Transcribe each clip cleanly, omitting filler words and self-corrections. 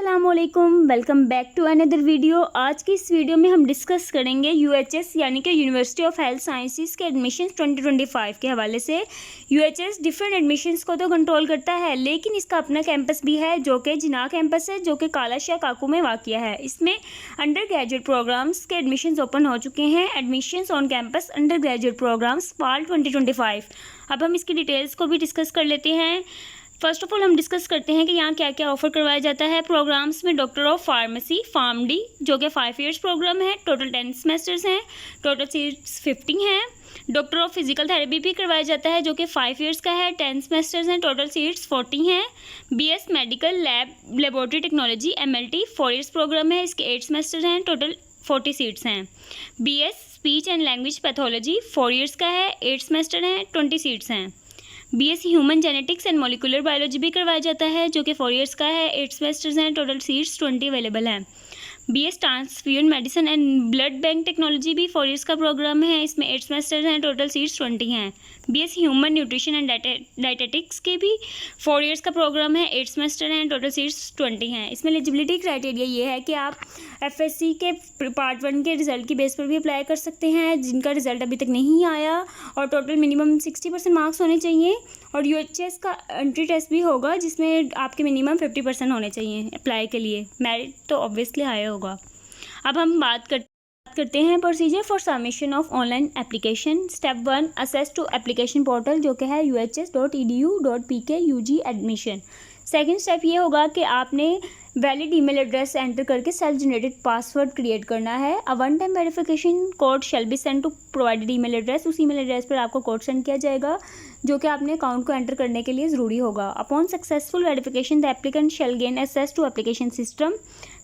अस्सलामुअलैकुम, welcome back to another video. आज की इस वीडियो में हम डिस्कस करेंगे यूएचएस यानी कि यूनिवर्सिटी ऑफ हेल्थ साइंसेस के एडमिशन्स 2025 के हवाले से। यूएचएस डिफरेंट एडमिशन्स को तो कंट्रोल करता है, लेकिन इसका अपना कैंपस भी है जो कि जिना कैंपस है, जो कि कालाशाह काकू में वाक़िया है। इसमें अंडर ग्रेजुएट प्रोग्राम्स के एडमिशन्स ओपन हो चुके हैं। Admissions on campus under graduate programmes fall 2025। अब हम इसकी डिटेल्स को भी डिस्कस कर लेते हैं। फर्स्ट ऑफ ऑल हम डिस्कस करते हैं कि यहाँ क्या क्या ऑफर करवाया जाता है प्रोग्राम्स में। Doctor of pharmacy pharm D जो कि 5 ईयर्स प्रोग्राम है, टोटल 10 सेमेस्टर्स हैं, टोटल सीट्स 50 हैं। डॉक्टर ऑफ फिजिकल थेरेपी भी करवाया जाता है जो कि 5 ईयर्स का है, 10 सेमेस्टर्स हैं, टोटल सीट्स 40 हैं। BS medical laboratory technology MLT 4 years programme है, इसके 8 सेमेस्टर्स हैं, टोटल 40 सीट्स हैं। BS speech and language pathology 4 years का है, 8 सेमेस्टर हैं, 20 सीट्स हैं। BS human genetics and molecular biology भी करवाया जाता है जो कि 4 ईयर्स का है, 8 सेमेस्टर्स हैं, टोटल सीट्स 20 अवेलेबल हैं। BS transfusion medicine and blood bank technology भी 4 ईयर्स का प्रोग्राम है, इसमें 8 सेमेस्टर्स हैं, टोटल सीट्स 20 हैं। BS human nutrition and dietetics के भी 4 ईयर्स का प्रोग्राम है, 8 सेमेस्टर हैं, टोटल सीट्स 20 हैं। इसमें एलिजिबिलिटी क्राइटेरिया ये है कि आप FSC के पार्ट 1 के रिजल्ट की बेस पर भी अप्लाई कर सकते हैं जिनका रिजल्ट अभी तक नहीं आया, और टोटल मिनिमम 60% मार्क्स होने चाहिए। और यूएचएस का एंट्री टेस्ट भी होगा जिसमें आपके मिनिमम 50% होने चाहिए अप्लाई के लिए। मेरिट तो ऑब्वियसली हाई होगा। अब हम बात करते हैं procedure for submission of online application. Step 1 access to application portal जो कि है uhs.edu.pk/UG एडमिशन। सेकेंड स्टेप ये होगा कि आपने वैलिड ईमेल एड्रेस एंटर करके सेल्फ जनरेटेड पासवर्ड क्रिएट करना है। A one time verification code shall be send to provided email address. उस ईमेल एड्रेस पर आपको कोड सेंड किया जाएगा जो कि आपने अकाउंट को एंटर करने के लिए ज़रूरी होगा। Upon successful verification the applicant shall gain access to application system.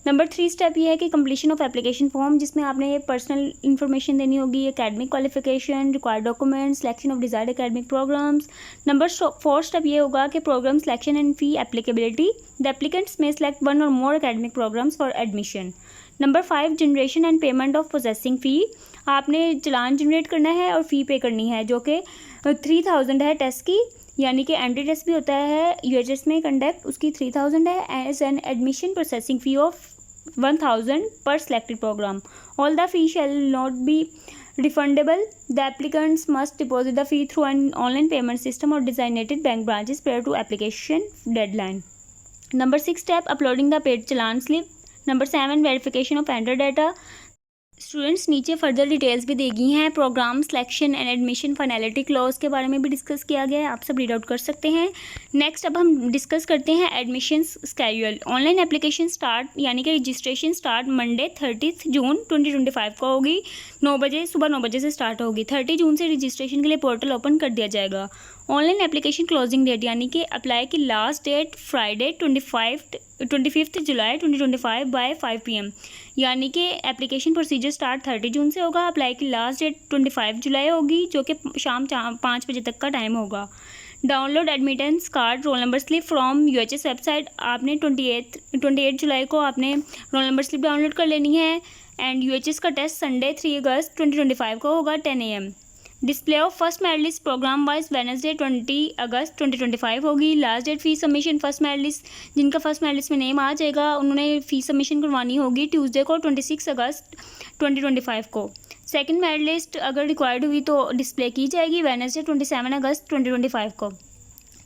Number 3 step ये है कि कंप्लीशन ऑफ एप्लीकेशन फॉर्म, जिसमें आपने पर्सनल इन्फॉर्मेशन देनी होगी, academic qualification, required documents, selection of desired academic programs. Number 4 step ये होगा कि program selection and fee applicability. The applicants may select 1 or more academic programs for admission. Number 5 generation and payment of processing fee. आपने challan generate करना है और फ़ी पे करनी है जो कि 3000 है टेस्ट की, यानी कि एंट्री टेस्ट भी होता है यूएचएस में कंडक्ट, उसकी 3000 है। As an admission processing fee of 1000 पर selected program. All the fee shall not be refundable. The applicants must deposit the fee through an online payment system or designated bank branches prior to application deadline. Number 6 step uploading the paid challan slip. Number 7 verification of enter data. Students नीचे further details भी दी गई हैं। Programme selection and admission finality clause के बारे में भी discuss किया गया है, आप सब रीड आउट कर सकते हैं। नेक्स्ट अब हम डिस्कस करते हैं admissions schedule. Online application start यानी कि रजिस्ट्रेशन स्टार्ट मंडे 30 जून 2025 को होगी। 9 बजे सुबह 9 बजे से स्टार्ट होगी। 30 जून से रजिस्ट्रेशन के लिए पोर्टल ओपन कर दिया जाएगा। ऑनलाइन एप्लीकेशन क्लोजिंग डेट यानी कि अप्लाई की लास्ट डेट फ्राइडे 25 जुलाई 2025 बाय 5 PM, यानी कि एप्लीकेशन प्रोसीजर स्टार्ट 30 जून से होगा। अप्लाई की लास्ट डेट 25 जुलाई होगी जो कि शाम 5 बजे तक का टाइम होगा। Download admittance card roll number slip from UHS website. आपने 28 जुलाई को आपने रोल नंबर स्लिप डाउनलोड कर लेनी है। एंड यूएचएस का टेस्ट संडे 3 अगस्त 2025 को होगा 10 AM। Display of first merit list programme wise Wednesday 20 अगस्त 2025 होगी। Last date fee submission first merit list जिनका फर्स्ट मेरिट लिस्ट में नेम आ जाएगा उन्होंने फ़ी सबमिशन करवानी होगी ट्यूसडे को 26 अगस्त 2025 को। सेकंड मेरिट लिस्ट अगर रिक्वायर्ड हुई तो डिस्प्ले की जाएगी वेडनेसडे 27 अगस्त 2025 को।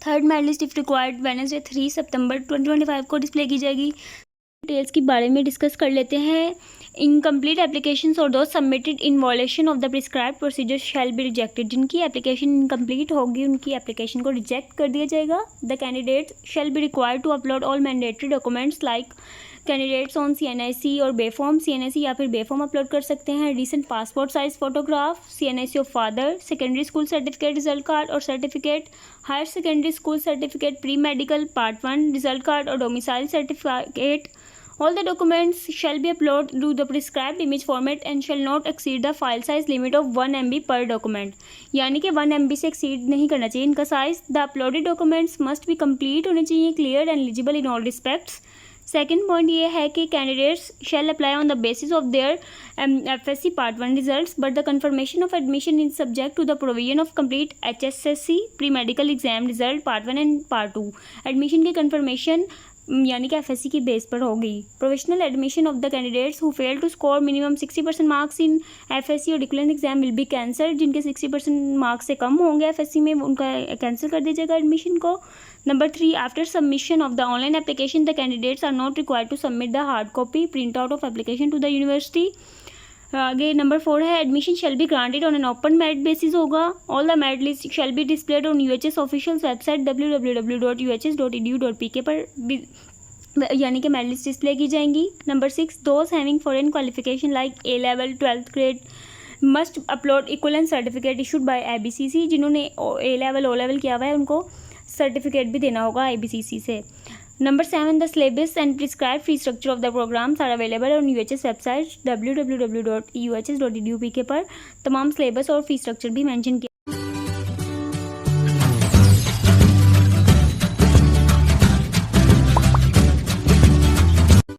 Third merit list if required Wednesday 3 सितंबर 2025 को डिस्प्ले की जाएगी। डिटेल्स के बारे में डिस्कस कर लेते हैं। Incomplete applications or those submitted in violation of the prescribed procedure shall be rejected. जिनकी एप्लीकेशन इनकम्प्लीट होगी उनकी एप्लीकेशन को रिजेक्ट कर दिया जाएगा। The candidate shall be required to upload all mandatory documents like candidates own CNIC और B form. CNIC या फिर बेफॉर्म अपलोड कर सकते हैं। Recent passport size photograph, CNIC of father, secondary school certificate result card और certificate, higher secondary school certificate, pre medical part 1 result card और domicile certificate. All the documents shall be uploaded to the prescribed image format and shall not exceed the file size limit of 1 MB per document, यानी कि 1 MB से exceed नहीं करना चाहिए इनका size. The uploaded documents must be complete होने चाहिए, clear and eligible in all respects. Second point ये है कि candidates shall apply on the basis of their FSC part 1 results, but the confirmation of admission is subject to the provision of complete HSSC pre medical exam result part 1 and part 2। Admission की confirmation यानी कि FSC की base पर होगी। Provisional admission of the candidates who fail to score minimum 60% marks in FSC और declarant exam will be cancelled. जिनके 60% marks से कम होंगे FSC में, उनका कैंसिल कर दीजिएगा एडमिशन को। Number 3, after submission of the online application the candidates are not required to submit the hard copy print out of application to the university. आगे number 4 है admission shall be granted on an open merit basis होगा। All the merit list shall be displayed on UHS official website www.uhs.edu.pk पर यानी कि merit list display की जाएंगी। Number 6, those having foreign qualification like A level 12th grade must upload equivalent certificate issued by IBCC। जिन्होंने A level O level किया हुआ है उनको सर्टिफिकेट भी देना होगा IBCC से। Number 7, the syllabus and prescribe fee structure of the programmes are available on UHS website www.uhs.edu.pk पर तमाम सिलेबस और फी स्ट्रक्चर भी मेंशन किया